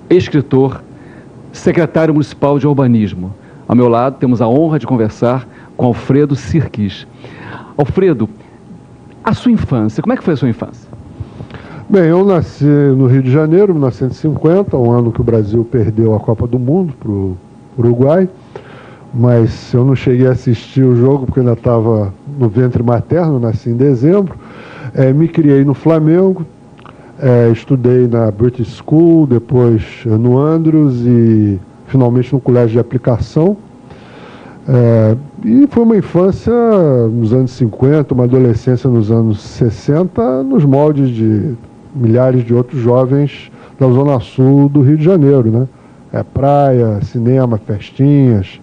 escritor, secretário municipal de urbanismo. Ao meu lado temos a honra de conversar com Alfredo Sirkis. Alfredo, a sua infância, como é que foi a sua infância? Bem, eu nasci no Rio de Janeiro, em 1950, um ano que o Brasil perdeu a Copa do Mundo para o Uruguai, mas eu não cheguei a assistir o jogo porque ainda estava no ventre materno, nasci em dezembro. Me criei no Flamengo, estudei na British School, depois no Andrews e finalmente no colégio de aplicação. E foi uma infância nos anos 50, uma adolescência nos anos 60, nos moldes de milhares de outros jovens da Zona Sul do Rio de Janeiro, né? Praia, cinema, festinhas,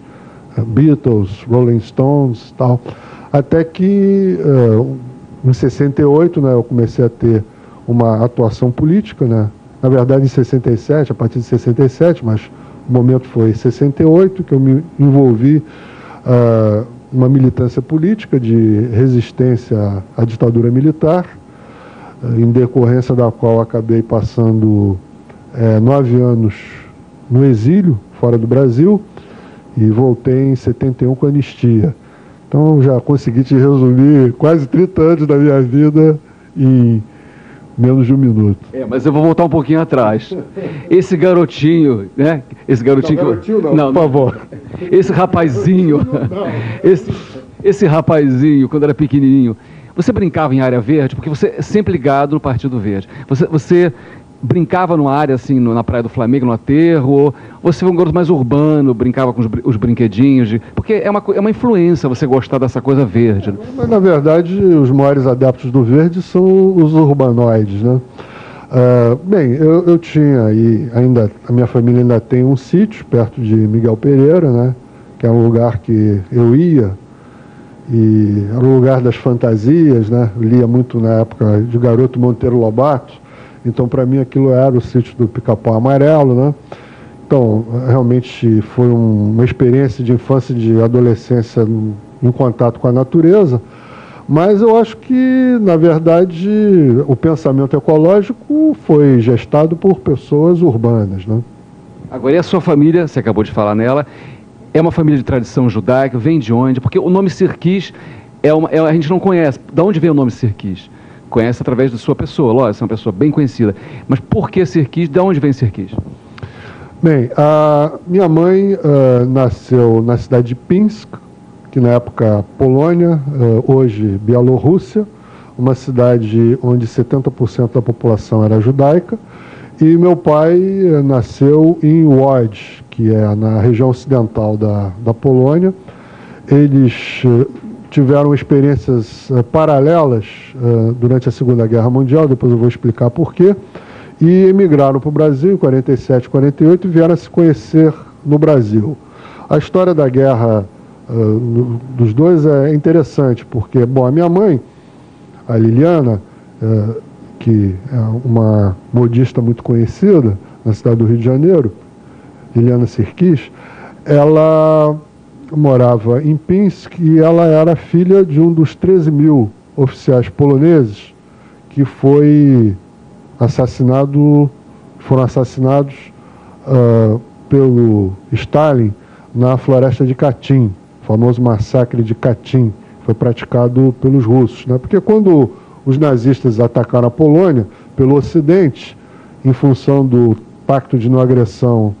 Beatles, Rolling Stones e tal. Até que em 68, né, eu comecei a ter uma atuação política, né? Na verdade em 67, a partir de 67, mas o momento foi em 68 que eu me envolvi uma militância política de resistência à ditadura militar, em decorrência da qual acabei passando 9 anos no exílio, fora do Brasil, e voltei em 71 com a anistia. Então já consegui te resumir quase 30 anos da minha vida em menos de um minuto. Mas eu vou voltar um pouquinho atrás. Esse garotinho, né? Esse garotinho não, garotinho não, por favor. Esse rapazinho, esse rapazinho, quando era pequenininho, você brincava em área verde? Porque você é sempre ligado no Partido Verde. Você brincava numa área assim, na Praia do Flamengo, no aterro, ou você foi um garoto mais urbano, brincava com os brinquedinhos? Porque é uma influência você gostar dessa coisa verde. Mas, na verdade, os maiores adeptos do verde são os urbanoides, né? Bem, eu tinha, e ainda a minha família ainda tem um sítio perto de Miguel Pereira, né? Que é um lugar que eu ia, e era o lugar das fantasias, né? Eu lia muito na época de garoto Monteiro Lobato. Então, para mim, aquilo era o sítio do Pica-Pau Amarelo, né? Então, realmente foi uma experiência de infância e de adolescência em contato com a natureza, mas eu acho que, na verdade, o pensamento ecológico foi gestado por pessoas urbanas, né? Agora, e a sua família, você acabou de falar nela, é uma família de tradição judaica, vem de onde? Porque o nome Sirkis, a gente não conhece. De onde vem o nome Sirkis? Conhece através da sua pessoa, lógico, você é uma pessoa bem conhecida. Mas por que Sirkis? De onde vem Sirkis? Bem, a minha mãe nasceu na cidade de Pinsk, que na época Polônia, hoje Bielorrússia, uma cidade onde 70% da população era judaica, e meu pai nasceu em Łódź, que é na região ocidental da Polônia. Eles tiveram experiências paralelas durante a Segunda Guerra Mundial, depois eu vou explicar por quê, e emigraram para o Brasil em 47, 48 e vieram a se conhecer no Brasil. A história da guerra dos dois é interessante, porque, bom, a minha mãe, a Liliana, que é uma modista muito conhecida na cidade do Rio de Janeiro, Liliana Sirkis, ela morava em Pinsk e ela era filha de um dos 13 mil oficiais poloneses que foram assassinados pelo Stalin na floresta de Katyn, o famoso massacre de Katyn, foi praticado pelos russos, né? Porque quando os nazistas atacaram a Polônia pelo Ocidente, em função do pacto de não agressão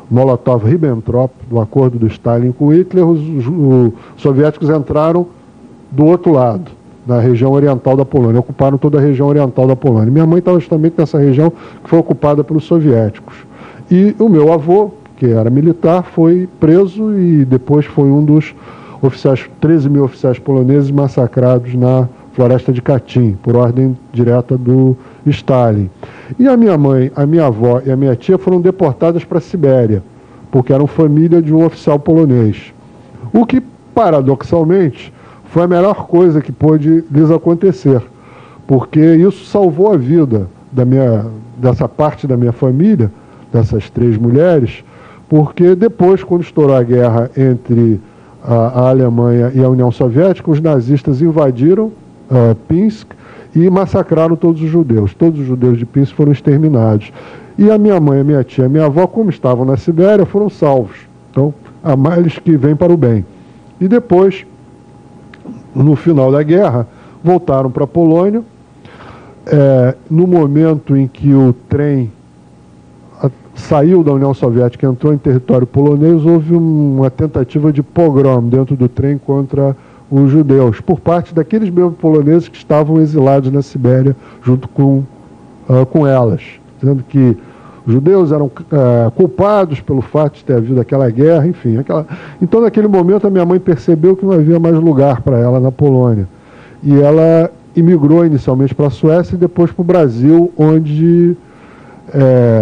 Molotov-Ribbentrop, do acordo do Stalin com Hitler, os soviéticos entraram do outro lado, na região oriental da Polônia, ocuparam toda a região oriental da Polônia. Minha mãe estava justamente nessa região que foi ocupada pelos soviéticos. E o meu avô, que era militar, foi preso e depois foi um dos 13 mil oficiais poloneses massacrados na floresta de Katyn, por ordem direta do Stalin. E a minha mãe, a minha avó e a minha tia foram deportadas para a Sibéria, porque eram família de um oficial polonês. O que, paradoxalmente, foi a melhor coisa que pôde lhes acontecer, porque isso salvou a vida dessa parte da minha família, dessas 3 mulheres, porque depois, quando estourou a guerra entre a Alemanha e a União Soviética, os nazistas invadiram Pinsk e massacraram todos os judeus. Todos os judeus de Pinsk foram exterminados. E a minha mãe, a minha tia, a minha avó, como estavam na Sibéria, foram salvos. Então, há males que vêm para o bem. E depois, no final da guerra, voltaram para a Polônia. No momento em que o trem saiu da União Soviética e entrou em território polonês, houve uma tentativa de pogrom dentro do trem contra os judeus, por parte daqueles mesmos poloneses que estavam exilados na Sibéria junto com elas, dizendo que os judeus eram culpados pelo fato de ter havido aquela guerra, enfim. Então, naquele momento, a minha mãe percebeu que não havia mais lugar para ela na Polônia. E ela imigrou inicialmente para a Suécia e depois para o Brasil, onde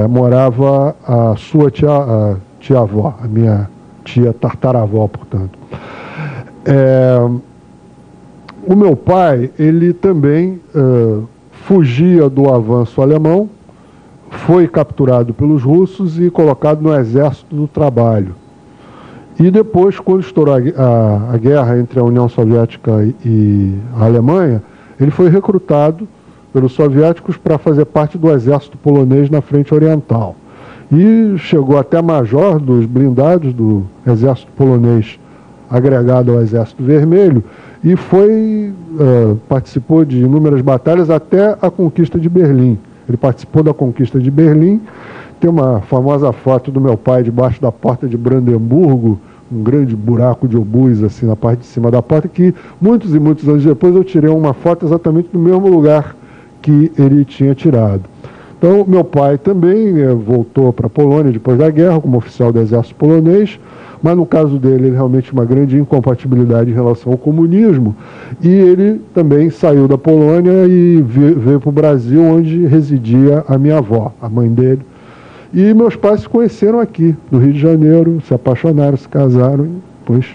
morava a sua tia-avó, a minha tia tataravó, portanto. O meu pai, ele também fugia do avanço alemão, foi capturado pelos russos e colocado no Exército do Trabalho. E depois, quando estourou a guerra entre a União Soviética e a Alemanha, ele foi recrutado pelos soviéticos para fazer parte do exército polonês na frente oriental. E chegou até major dos blindados do exército polonês agregado ao Exército Vermelho e participou de inúmeras batalhas até a conquista de Berlim. Ele participou da conquista de Berlim. Tem uma famosa foto do meu pai debaixo da porta de Brandemburgo, um grande buraco de obus assim na parte de cima da porta, que muitos e muitos anos depois eu tirei uma foto exatamente no mesmo lugar que ele tinha tirado. Então, meu pai também voltou para a Polônia depois da guerra, como oficial do exército polonês, mas no caso dele, ele realmente tinha uma grande incompatibilidade em relação ao comunismo, e ele também saiu da Polônia e veio para o Brasil, onde residia a minha avó, a mãe dele. E meus pais se conheceram aqui, no Rio de Janeiro, se apaixonaram, se casaram, e depois